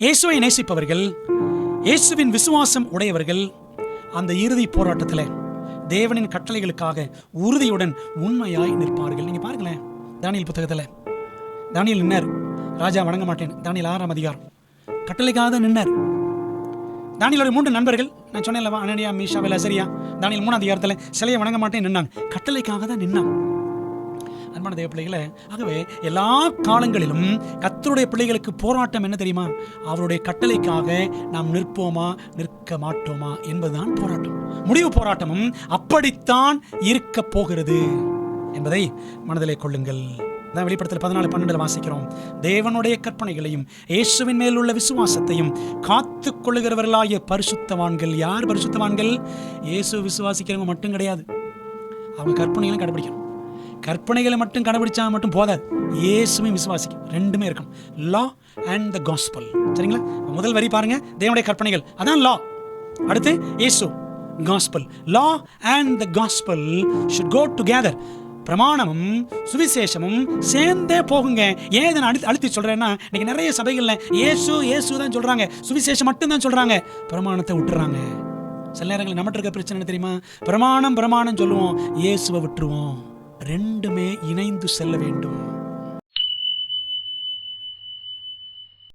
இயேசுவை நேசிப்பவர்கள், இயேசுவின் விசுவாசம் உடையவர்கள் அந்த இறுதி போராட்டத்தில் தேவனின் கட்டளைகளுக்காக உறுதியுடன் உண்மையாய் நிற்பார்கள். நீங்க பாருங்களேன், தானியேல் புத்தகத்தில் தானியேல் நின்னார். ராஜா வணங்க மாட்டேன், தானியேல் 6ஆம் அதிகாரம். கட்டளைக்காக நின்னார். தானியேலோட 3 நண்பர்கள், நான் சொன்னேன், அனனியா, மீஷாவேல், அசரியா, தானியேல் 3ஆம் அதிகாரத்தில் சிலையை வணங்க மாட்டேன் நின்னாங்க. கட்டளைக்காக தான் நின்னாங்க. அன்பான தேவ பிள்ளைகளை, ஆகவே எல்லா காலங்களிலும் கர்த்தருடைய பிள்ளைகளுக்கு போராட்டம் என்ன தெரியுமா? அவருடைய கட்டளைக்காக நாம் நிற்போமா நிற்க மாட்டோமா என்பதுதான் போராட்டம். முடிவு போராட்டமும் அப்படித்தான் இருக்க போகிறது என்பதை மனதிலே கொள்ளுங்கள். வெளிப்படுத்தல் 14:12 வாசிக்கிறோம். தேவனுடைய கற்பனைகளையும் இயேசுவின் மேல் உள்ள விசுவாசத்தையும் காத்து கொள்ளுகிறவர்களாகிய பரிசுத்தவான்கள். யார் பரிசுத்தவான்கள்? இயேசு விசுவாசிக்கிறவங்க மட்டும் கிடையாது, அவங்க கற்பனைகளும் கடைபிடிக்கணும். கற்பனைகளை மட்டும் கடைபிடிச்சா மட்டும் போதாது, இயேசுவையும் விசுவாசிக்கும். ரெண்டுமே இருக்கணும். Law and the gospel. சரிங்களா? முதல் வரி பாருங்க, தேவனுடைய கற்பனைகள், அதான் லா. அடுத்து இயேசு, gospel. Law and the gospel should go together. பிரமாணமும் சுவிசேஷமும் சேர்ந்தே போகுங்க. ஏன் இதை நான் அழுத்தி சொல்றேன்னா, இன்னைக்கு நிறைய சபைகள்ல இயேசு இயேசு தான் சொல்றாங்க, சுவிசேஷம் மட்டும் தான் சொல்றாங்க, பிரமாணத்தை விட்டுறாங்க. சில நேரங்களில் நம்மகிட்ட இருக்க பிரச்சனை என்ன தெரியுமா? பிரமாணம் சொல்லுவோம், இயேசுவை விட்டுருவோம். ரெண்டுமே இணைந்து செல்ல வேண்டும்.